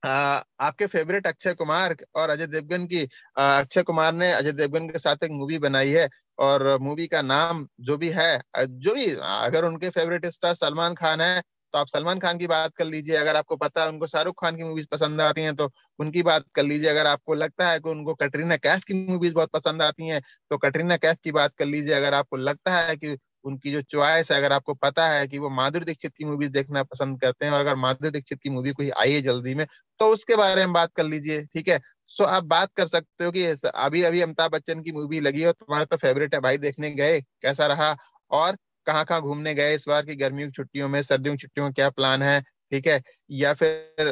आपके फेवरेट अक्षय कुमार और अजय देवगन की, अक्षय कुमार ने अजय देवगन के साथ एक मूवी बनाई है, और मूवी का नाम जो भी है, जो भी अगर उनके फेवरेट स्टार सलमान खान है तो आप सलमान खान की बात कर लीजिए। अगर आपको पता है उनको शाहरुख खान की मूवीज पसंद आती हैं तो उनकी बात कर लीजिए। अगर आपको लगता है कि उनको कटरीना कैफ की मूवीज बहुत पसंद आती हैं तो कटरीना कैफ की बात कर लीजिए। अगर आपको लगता है कि उनकी जो चॉइस है, अगर आपको पता है कि वो माधुरी दीक्षित की मूवीज देखना पसंद करते हैं, और अगर माधुरी दीक्षित की मूवी कोई आई है जल्दी में तो उसके बारे में बात कर लीजिए। ठीक है, सो आप बात कर सकते हो कि अभी अभी अमिताभ बच्चन की मूवी लगी है, तुम्हारा तो फेवरेट है भाई, देखने गए, कैसा रहा, और कहाँ कहाँ घूमने गए इस बार की गर्मियों की छुट्टियों में, सर्दियों की छुट्टियों में क्या प्लान है। ठीक है, या फिर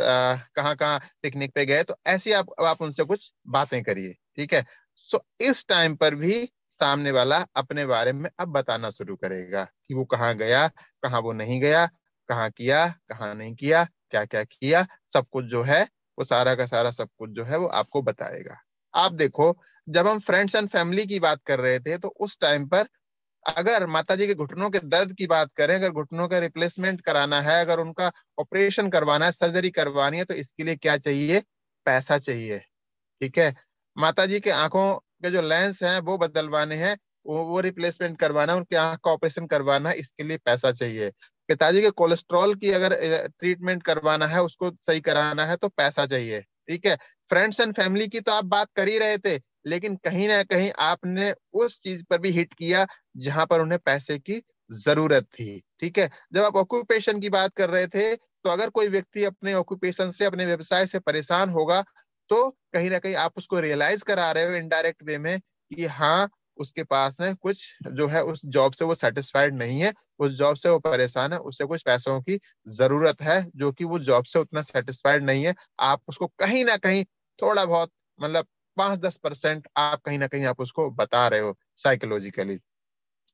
कहाँ कहाँ पिकनिक पे गए, तो ऐसी आप उनसे कुछ बातें करिए। ठीक है, सो इस टाइम पर भी सामने वाला अपने बारे में अब बताना शुरू करेगा कि वो कहाँ गया, कहाँ वो नहीं गया, कहाँ किया, कहाँ नहीं किया, क्या क्या किया, सब कुछ जो है वो सारा का सारा सब कुछ जो है वो आपको बताएगा। आप देखो, जब हम फ्रेंड्स एंड फैमिली की बात कर रहे थे तो उस टाइम पर अगर माता जी के घुटनों के दर्द की बात करें, अगर घुटनों का रिप्लेसमेंट कराना है, अगर उनका ऑपरेशन करवाना है, सर्जरी करवानी है, तो इसके लिए क्या चाहिए? पैसा चाहिए। ठीक है, माता जी के आंखों के जो लेंस हैं वो बदलवाने हैं, वो रिप्लेसमेंट करवाना है, उनके आंख का ऑपरेशन करवाना है, इसके लिए पैसा चाहिए। पिताजी के कोलेस्ट्रॉल की अगर ट्रीटमेंट करवाना है, उसको सही कराना है, तो पैसा चाहिए। ठीक है, फ्रेंड्स एंड फैमिली की तो आप बात कर ही रहे थे, लेकिन कहीं ना कहीं आपने उस चीज पर भी हिट किया जहां पर उन्हें पैसे की जरूरत थी। ठीक है, जब आप ऑक्यूपेशन की बात कर रहे थे तो अगर कोई व्यक्ति अपने ऑक्यूपेशन से, अपने व्यवसाय से परेशान होगा तो कहीं ना कहीं आप उसको रियलाइज करा रहे हो इनडायरेक्ट वे में कि हाँ, उसके पास में कुछ जो है, उस जॉब से वो सेटिस्फाइड नहीं है, उस जॉब से वो परेशान है, उससे कुछ पैसों की जरूरत है, जो कि वो जॉब से उतना सेटिस्फाइड नहीं है। आप उसको कहीं ना कहीं थोड़ा बहुत, मतलब 5-10% आप कहीं ना कहीं आप उसको बता रहे हो साइकोलॉजिकली।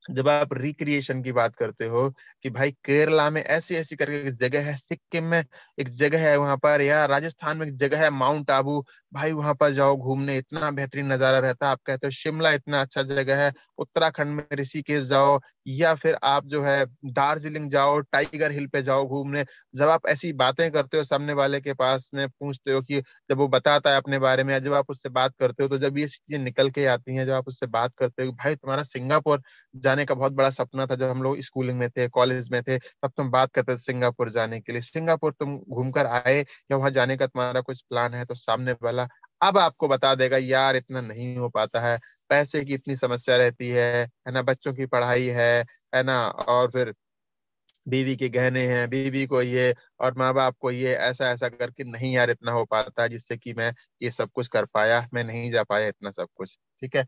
जब आप रिक्रिएशन की बात करते हो कि भाई केरला में ऐसी ऐसी करके एक जगह है, सिक्किम में एक जगह है वहां पर, या राजस्थान में एक जगह है माउंट आबू, भाई वहां पर जाओ घूमने, इतना बेहतरीन नजारा रहता है। आप कहते हो शिमला इतना अच्छा जगह है, उत्तराखंड में ऋषिकेश जाओ, या फिर आप जो है दार्जिलिंग जाओ, टाइगर हिल पे जाओ घूमने। जब आप ऐसी बातें करते हो, सामने वाले के पास में पूछते हो कि जब वो बताता है अपने बारे में, जब आप उससे बात करते हो, तो जब ये चीजें निकल के आती हैं, जब आप उससे बात करते हो भाई तुम्हारा सिंगापुर जाने का बहुत बड़ा सपना था, जब हम लोग स्कूलिंग में थे, कॉलेज में थे, तब तुम बात करते थे सिंगापुर जाने के लिए, सिंगापुर तुम घूमकर आए, या वहां जाने का तुम्हारा कुछ प्लान है, तो सामने वाला अब आपको बता देगा यार इतना नहीं हो पाता है, पैसे की इतनी समस्या रहती है ना, बच्चों की पढ़ाई है ना, और फिर बीवी के गहने हैं, बीवी को ये, और माँ बाप को ये, ऐसा ऐसा करके नहीं यार इतना हो पाता है जिससे कि मैं ये सब कुछ कर पाया, मैं नहीं जा पाया इतना सब कुछ। ठीक है,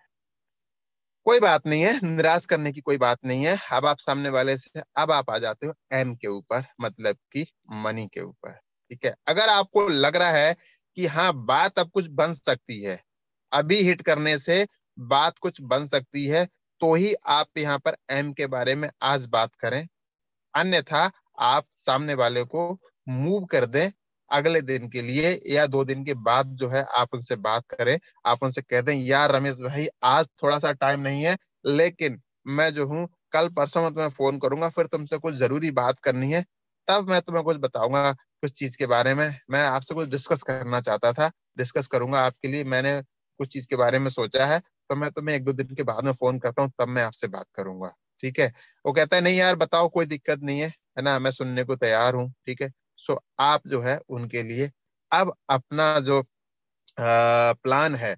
कोई बात नहीं है, निराश करने की कोई बात नहीं है। अब आप सामने वाले से अब आप आ जाते हो एम के ऊपर, मतलब कि मनी के ऊपर। ठीक है, अगर आपको लग रहा है कि हाँ बात अब कुछ बन सकती है, अभी हिट करने से बात कुछ बन सकती है, तो ही आप यहाँ पर एम के बारे में आज बात करें, अन्यथा आप सामने वाले को मूव कर दें अगले दिन के लिए, या 2 दिन के बाद जो है आप उनसे बात करें। आप उनसे कह दें यार रमेश भाई आज थोड़ा सा टाइम नहीं है, लेकिन मैं जो हूँ कल परसों में तुम्हें फोन करूंगा, फिर तुमसे कुछ जरूरी बात करनी है, तब मैं तुम्हें कुछ बताऊंगा कुछ चीज के बारे में, मैं आपसे कुछ डिस्कस करना चाहता था, डिस्कस करूंगा आपके लिए, मैंने कुछ चीज के बारे में सोचा है, तो मैं तुम्हें 1-2 दिन के बाद में फोन करता हूँ, तब मैं आपसे बात करूंगा। ठीक है? वो कहता है नहीं यार बताओ, कोई दिक्कत नहीं है ना, मैं सुनने को तैयार हूँ। ठीक है? सो आप जो है उनके लिए अब अपना जो प्लान है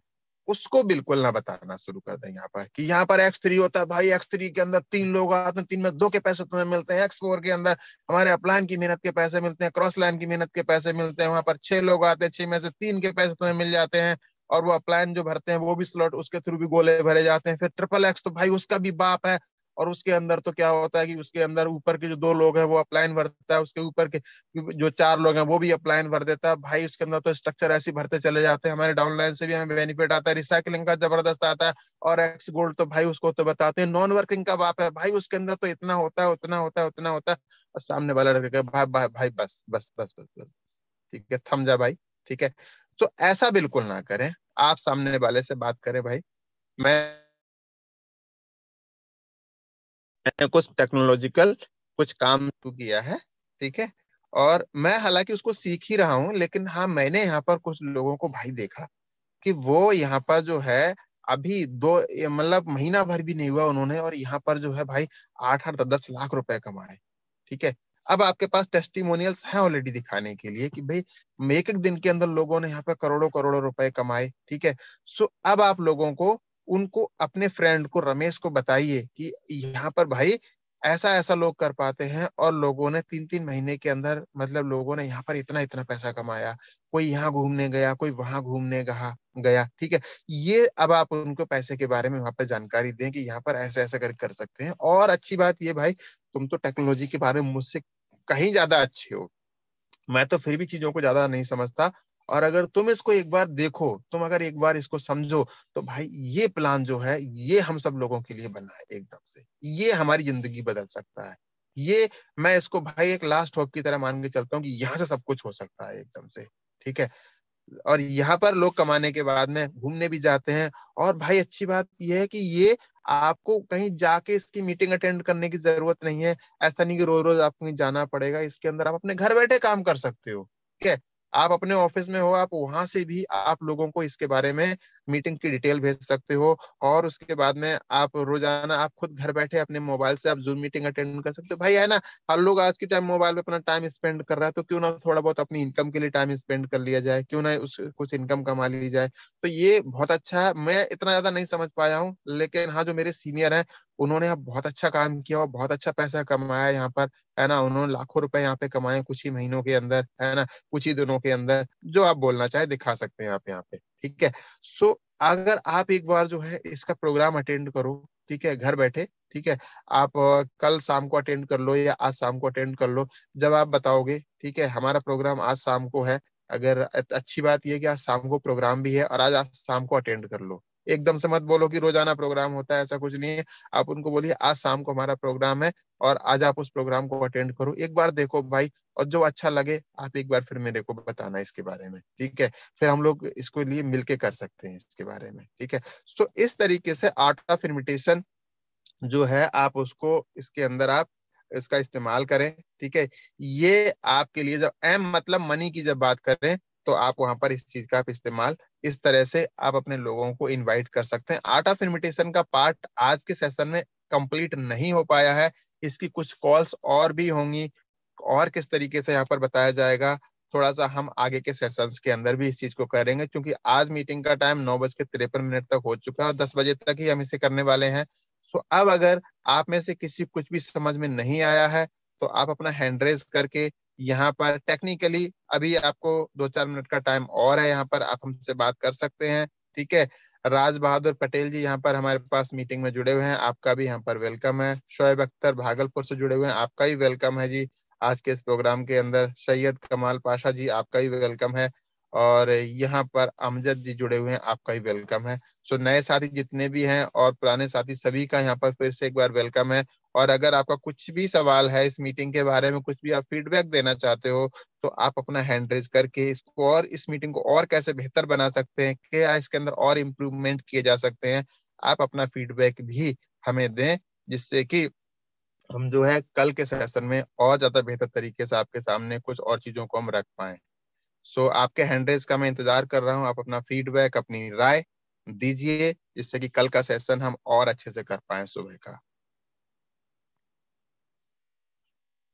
उसको बिल्कुल ना बताना शुरू कर दें यहाँ पर, कि यहाँ पर X3 होता है भाई, X3 के अंदर 3 लोग आते हैं, 3 में 2 के पैसे तुम्हें मिलते हैं, X4 के अंदर हमारे अपलाइन की मेहनत के पैसे मिलते हैं, क्रॉस लाइन की मेहनत के पैसे मिलते हैं, वहां पर 6 लोग आते हैं, 6 में से 3 के पैसे तुम्हें मिल जाते हैं, और वो अपलाइन जो भरते हैं वो भी स्लॉट उसके थ्रू भी गोले भरे जाते हैं। फिर XXX तो भाई उसका भी बाप है, और उसके अंदर तो क्या होता है कि उसके अंदर ऊपर के जो 2 लोग हैं वो अपलाइन भरता है, उसके ऊपर के जो 4 लोग हैं वो भी अपलाइन भर देता है भाई, उसके अंदर तो स्ट्रक्चर ऐसे भरते चले जाते हैं, हमारे डाउनलाइन से भी हमें बेनिफिट आता है, रिसाइकलिंग का जबरदस्त आता है। और एक्स गोल्ड तो भाई उसको तो बताते हैं नॉन वर्किंग का बाप है भाई, उसके अंदर तो इतना होता है, उतना होता है, उतना होता है। और सामने वाला लड़का भाई भाई भाई बस बस बस बस बस, ठीक है थम जा भाई। ठीक है? तो ऐसा बिल्कुल ना करें, आप सामने वाले से बात करें भाई, मैं मैंने कुछ टेक्नोलॉजिकल कुछ काम शुरू किया है। ठीक है? और मैं हालांकि उसको सीख ही रहा हूँ, लेकिन हाँ मैंने यहाँ पर कुछ लोगों को भाई देखा कि वो यहाँ पर जो है अभी मतलब महीना भर भी नहीं हुआ उन्होंने, और यहाँ पर जो है भाई 8-8 10 10 लाख रुपए कमाए। ठीक है? अब आपके पास टेस्टिमोनियल्स हैं ऑलरेडी दिखाने के लिए कि भाई एक एक दिन के अंदर लोगों ने यहाँ पे करोड़ों करोड़ों रुपए कमाए। ठीक है? सो अब आप लोगों को उनको अपने फ्रेंड को रमेश को बताइए कि यहाँ पर भाई ऐसा ऐसा लोग कर पाते हैं, और लोगों ने 3-3 महीने के अंदर मतलब लोगों ने यहाँ पर इतना इतना पैसा कमाया, कोई यहाँ घूमने गया, कोई वहां घूमने गया। ठीक है? ये अब आप उनको पैसे के बारे में वहां पर जानकारी दें कि यहाँ पर ऐसे ऐसे कर सकते हैं। और अच्छी बात ये भाई, तुम तो टेक्नोलॉजी के बारे में मुझसे कहीं ज्यादा अच्छे हो, मैं तो फिर भी चीजों को ज्यादा नहीं समझता। और अगर तुम इसको एक बार देखो, तुम अगर एक बार इसको समझो, तो भाई ये प्लान जो है ये हम सब लोगों के लिए बना है एकदम से, ये हमारी जिंदगी बदल सकता है। ये मैं इसको भाई एक लास्ट होप की तरह मान के चलता हूँ कि यहाँ से सब कुछ हो सकता है एकदम से। ठीक है? और यहाँ पर लोग कमाने के बाद में घूमने भी जाते हैं। और भाई अच्छी बात यह है कि ये आपको कहीं जाके इसकी मीटिंग अटेंड करने की जरूरत नहीं है। ऐसा नहीं कि रोज रोज आपको कहीं जाना पड़ेगा, इसके अंदर आप अपने घर बैठे काम कर सकते हो। ठीक है? आप अपने ऑफिस में हो, आप वहां से भी आप लोगों को इसके बारे में मीटिंग की डिटेल भेज सकते हो, और उसके बाद में आप रोजाना आप खुद घर बैठे अपने मोबाइल से आप जूम मीटिंग अटेंड कर सकते हो भाई, है ना। हर लोग आज के टाइम मोबाइल पे अपना टाइम स्पेंड कर रहा है, तो क्यों ना थोड़ा बहुत अपनी इनकम के लिए टाइम स्पेंड कर लिया जाए, क्यों ना उस कुछ इनकम कमा ली जाए। तो ये बहुत अच्छा है। मैं इतना ज्यादा नहीं समझ पाया हूँ, लेकिन हाँ जो मेरे सीनियर हैं उन्होंने अब बहुत अच्छा काम किया और बहुत अच्छा पैसा कमाया यहाँ पर, है ना। उन्होंने लाखों रुपए यहाँ पे कमाए कुछ ही महीनों के अंदर, है ना, कुछ ही दिनों के अंदर। जो आप बोलना चाहे दिखा सकते हैं आप यहाँ पे। ठीक है? सो अगर आप एक बार जो है इसका प्रोग्राम अटेंड करो, ठीक है, घर बैठे, ठीक है, आप कल शाम को अटेंड कर लो या आज शाम को अटेंड कर लो, जब आप बताओगे। ठीक है? हमारा प्रोग्राम आज शाम को है। अगर अच्छी बात यह है कि आज शाम को प्रोग्राम भी है और आज आप शाम को अटेंड कर लो। एकदम से मत बोलो कि रोजाना प्रोग्राम होता है, ऐसा कुछ नहीं है। आप उनको बोलिए आज शाम को हमारा प्रोग्राम है और आज आप उस प्रोग्राम को अटेंड करो, एक बार देखो भाई, और जो अच्छा लगे आप एक बार फिर मेरे को बताना इसके बारे में। ठीक है? फिर हम लोग इसको लिए मिलके कर सकते हैं इसके बारे में। ठीक है? सो इस तरीके से आर्ट ऑफ इमिटेशन जो है आप उसको इसके अंदर आप इसका इस्तेमाल करें। ठीक है? ये आपके लिए जब एम मतलब मनी की जब बात करें, तो आप वहां पर इस चीज का आप इस्तेमाल इस तरह से आप अपने लोगों को इनवाइट कर सकते हैं। आर्ट ऑफ इनविटेशन का पार्ट आज के सेशन में कंप्लीट नहीं हो पाया है, इसकी कुछ कॉल्स और भी होंगी, और किस तरीके से यहाँ पर बताया जाएगा, थोड़ा सा हम आगे के सेशंस के अंदर भी इस चीज को करेंगे, क्योंकि आज मीटिंग का टाइम 9:53 तक हो चुका है और 10 बजे तक ही हम इसे करने वाले हैं। सो अब अगर आप में से किसी कुछ भी समझ में नहीं आया है, तो आप अपना हैंड रेज करके यहाँ पर टेक्निकली अभी आपको 2-4 मिनट का टाइम और है, यहाँ पर आप हमसे बात कर सकते हैं। ठीक है? राज बहादुर पटेल जी यहाँ पर हमारे पास मीटिंग में जुड़े हुए हैं, आपका भी यहाँ पर वेलकम है। शोएब अख्तर भागलपुर से जुड़े हुए हैं, आपका भी वेलकम है जी। आज के इस प्रोग्राम के अंदर सैयद कमाल पाशा जी, आपका भी वेलकम है। और यहाँ पर अमजद जी जुड़े हुए हैं, आपका ही वेलकम है। सो नए साथी जितने भी हैं और पुराने साथी सभी का यहाँ पर फिर से एक बार वेलकम है। और अगर आपका कुछ भी सवाल है इस मीटिंग के बारे में, कुछ भी आप फीडबैक देना चाहते हो, तो आप अपना हैंड रेज करके इसको और इस मीटिंग को और कैसे बेहतर बना सकते हैं, क्या इसके अंदर और इम्प्रूवमेंट किए जा सकते हैं, आप अपना फीडबैक भी हमें दें, जिससे कि हम जो है कल के सेशन में और ज्यादा बेहतर तरीके से आपके सामने कुछ और चीजों को हम रख पाए। सो आपके हैंडरेज का मैं इंतजार कर रहा हूँ। आप अपना फीडबैक, अपनी राय दीजिए, जिससे कि कल का सेशन हम और अच्छे से कर पाए सुबह का।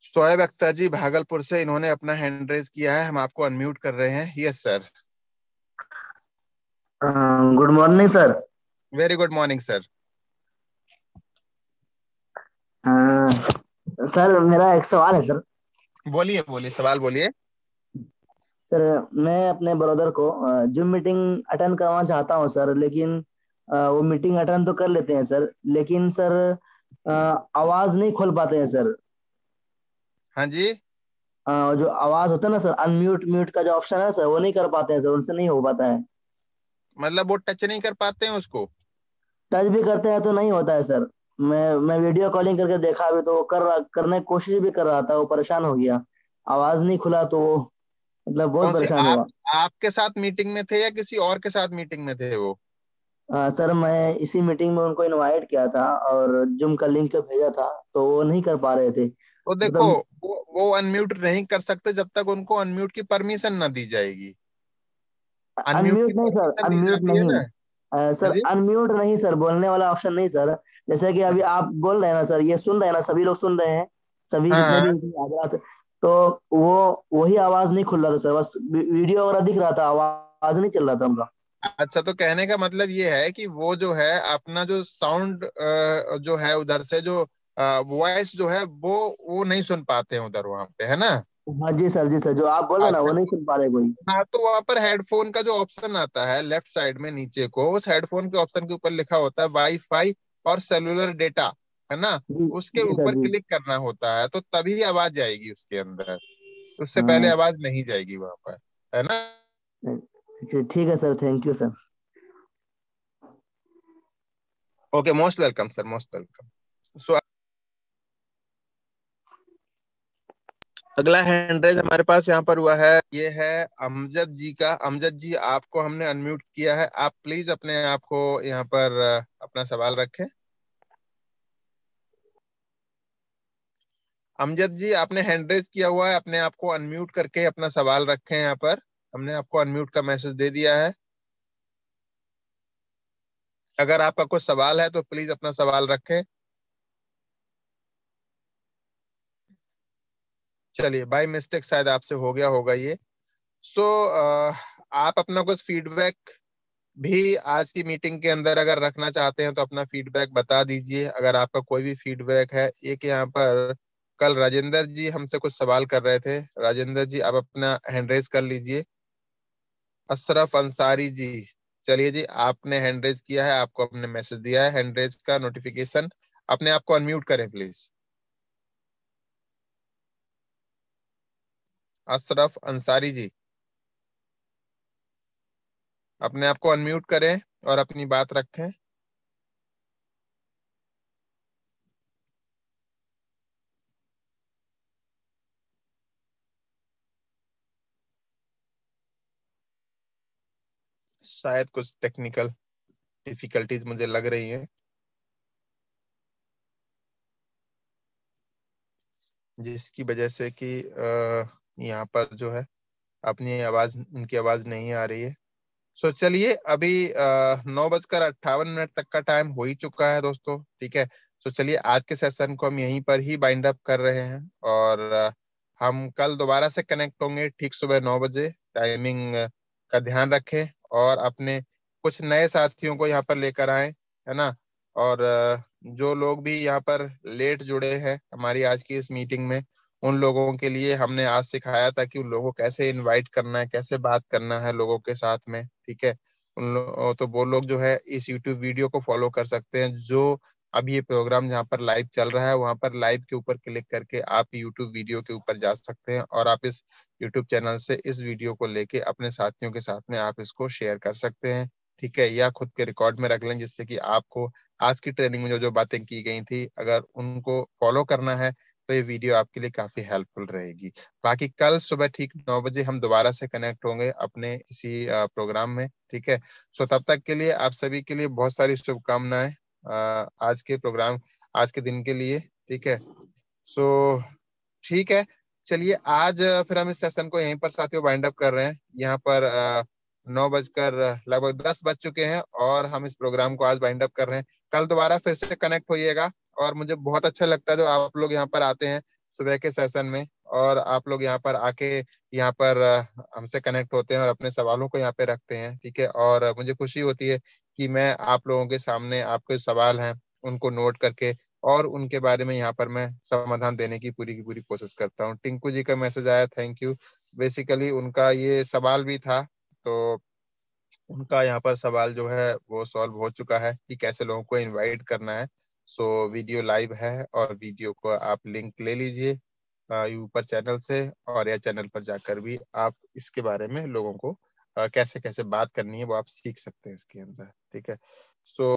शोएब अख्तर जी भागलपुर से, इन्होंने अपना हैंड रेज किया है, हम आपको अनम्यूट कर रहे हैं। Yes sir. Good morning sir. Very good morning sir. Sir मेरा एक सवाल है सर। बोलिए बोलिए, सवाल बोलिए। सर मैं अपने ब्रदर को जूम मीटिंग अटेंड करवाना चाहता हूँ सर, लेकिन वो मीटिंग अटेंड तो कर लेते हैं सर, लेकिन सर आवाज नहीं खोल पाते हैं सर। हाँ जी। जो आवाज होता है ना सर, अनम्यूट म्यूट का जो ऑप्शन है सर, वो नहीं कर पाते हैं सर, उनसे नहीं हो पाता है। मतलब वो टच नहीं कर पाते हैं उसको? टच भी करते हैं तो नहीं होता है सर। मैं वीडियो कॉलिंग करके देखा अभी, तो वो करने की कोशिश भी कर रहा था, वो परेशान हो गया। आवाज नहीं खुला तो वो मतलब बहुत कौन से परेशान आप हुआ। आपके साथ मीटिंग में थे या किसी और के साथ मीटिंग में थे वो? सर मैं इसी मीटिंग में उनको इनवाइट किया था और जूम का लिंक भेजा था, तो वो नहीं कर पा रहे थे तो देखो, मतलब। वो अनम्यूट नहीं कर सकते जब तक उनको अनम्यूट की परमिशन ना दी जाएगी। अनम्यूट की अनम्यूट नहीं सर, परमिशन दी अनम्यूट जाती है नहीं। ना। हाँ सर जी। अनम्यूट नहीं सर, बोलने वाला ऑप्शन नहीं सर। जैसे कि अभी आप बोल रहे हैं ना सर, ये सुन रहे हैं ना, सभी लोग सुन रहे हैं, सभी हाँ जितने भी हाँ। हाजरात। तो वो वही आवाज नहीं खुल रहा था सर, बस वीडियो वगैरह दिख रहा था, आवाज नहीं चल रहा था उनका। अच्छा, तो कहने का मतलब ये है कि वो जो है अपना जो साउंड जो है उधर से जो वॉइस जो है वो नहीं सुन पाते हैं उधर, वहां पे है ना। हाँ जी सर, जी सर, जो आप बोल रहे हैं ना अच्छा वो नहीं तो, सुन पा रहे कोई। हाँ, तो वहां पर हेडफोन का जो ऑप्शन आता है लेफ्ट साइड में नीचे को, उस हेडफोन के ऑप्शन के ऊपर लिखा होता है वाईफाई और सेलुलर डेटा, है ना। जी उसके जी सर ऊपर जी। क्लिक करना होता है, तो तभी आवाज जाएगी उसके अंदर। उससे पहले हाँ आवाज नहीं जाएगी वहां पर, है ना। ठीक है sir, thank you sir. Okay, most welcome sir, most welcome. So अगला हैंड रेज हमारे पास यहाँ पर हुआ है, ये है अमजद जी का। अमजद जी, आपको हमने अनम्यूट किया है, आप प्लीज अपने आप को यहाँ पर अपना सवाल रखें। अमजद जी, आपने हैंड रेज किया हुआ है, अपने आप को अनम्यूट करके अपना सवाल रखें यहाँ पर। हमने आपको अनम्यूट का मैसेज दे दिया है। अगर आपका कुछ सवाल है तो प्लीज अपना सवाल रखें। चलिए, बाय मिस्टेक शायद आपसे हो गया होगा ये। सो आप अपना कुछ फीडबैक भी आज की मीटिंग के अंदर अगर रखना चाहते हैं तो अपना फीडबैक बता दीजिए। अगर आपका कोई भी फीडबैक है, एक यहाँ पर कल राजेंद्र जी हमसे कुछ सवाल कर रहे थे, राजेंद्र जी आप अपना हैंड रेज कर लीजिए। अशरफ अंसारी जी, चलिए जी, आपने हैंड रेज किया है, आपको अपने मैसेज दिया है हैंड रेज का नोटिफिकेशन। अपने आप को अनम्यूट करें प्लीज। अशरफ अंसारी जी, अपने आप को अनम्यूट करें और अपनी बात रखें। शायद कुछ टेक्निकल डिफिकल्टीज मुझे लग रही हैं, जिसकी वजह से कि यहाँ पर जो है अपनी आवाज, उनकी आवाज नहीं आ रही है। सो चलिए, अभी 9:58 तक का टाइम हो ही चुका है दोस्तों, ठीक है। तो चलिए, आज के सेशन को हम यहीं पर ही बाइंड अप कर रहे हैं, और हम कल दोबारा से कनेक्ट होंगे ठीक सुबह 9 बजे। टाइमिंग का ध्यान रखें और अपने कुछ नए साथियों को यहाँ पर लेकर आए, है ना। और जो लोग भी यहाँ पर लेट जुड़े हैं हमारी आज की इस मीटिंग में, उन लोगों के लिए हमने आज सिखाया था कि उन लोगों को कैसे इनवाइट करना है, कैसे बात करना है लोगों के साथ में, ठीक है। तो वो लोग जो है इस यूट्यूब वीडियो को फॉलो कर सकते हैं, जो अब ये प्रोग्राम जहाँ पर लाइव चल रहा है वहां पर लाइव के ऊपर क्लिक करके आप यूट्यूब वीडियो के ऊपर जा सकते हैं और आप इस यूट्यूब चैनल से इस वीडियो को लेके अपने साथियों के साथ में आप इसको शेयर कर सकते हैं। ठीक है, या खुद के रिकॉर्ड में रख लें, जिससे कि आपको आज की ट्रेनिंग में जो जो बातें की गई थी अगर उनको फॉलो करना है तो ये वीडियो आपके लिए काफी हेल्पफुल रहेगी। बाकी कल सुबह ठीक 9 बजे हम दोबारा से कनेक्ट होंगे अपने इसी प्रोग्राम में। ठीक है, सो तब तक के लिए आप सभी के लिए बहुत सारी शुभकामनाएं आज के प्रोग्राम, आज के दिन के लिए। ठीक है, सो ठीक है, चलिए आज फिर हम इस सेशन को यहीं पर साथियों वाइंड अप कर रहे हैं। यहाँ पर 9 बजकर लगभग 10 बज चुके हैं और हम इस प्रोग्राम को आज वाइंड अप कर रहे हैं। कल दोबारा फिर से कनेक्ट होइएगा और मुझे बहुत अच्छा लगता है जो आप लोग यहाँ पर आते हैं सुबह के सेशन में और आप लोग यहाँ पर आके यहाँ पर हमसे कनेक्ट होते हैं और अपने सवालों को यहाँ पे रखते हैं। ठीक है, और मुझे खुशी होती है कि मैं आप लोगों के सामने आपके सवाल हैं उनको नोट करके और उनके बारे में यहाँ पर मैं समाधान देने की पूरी कोशिश करता हूँ। टिंकू जी का मैसेज आया, थैंक यू। बेसिकली उनका ये सवाल भी था, तो उनका यहाँ पर सवाल जो है वो सॉल्व हो चुका है कि कैसे लोगों को इनवाइट करना है। सो वीडियो लाइव है और वीडियो को आप लिंक ले लीजिए ऊपर चैनल से, और या चैनल पर जाकर भी आप इसके बारे में लोगों को कैसे कैसे बात करनी है वो आप सीख सकते हैं इसके अंदर। ठीक है, सो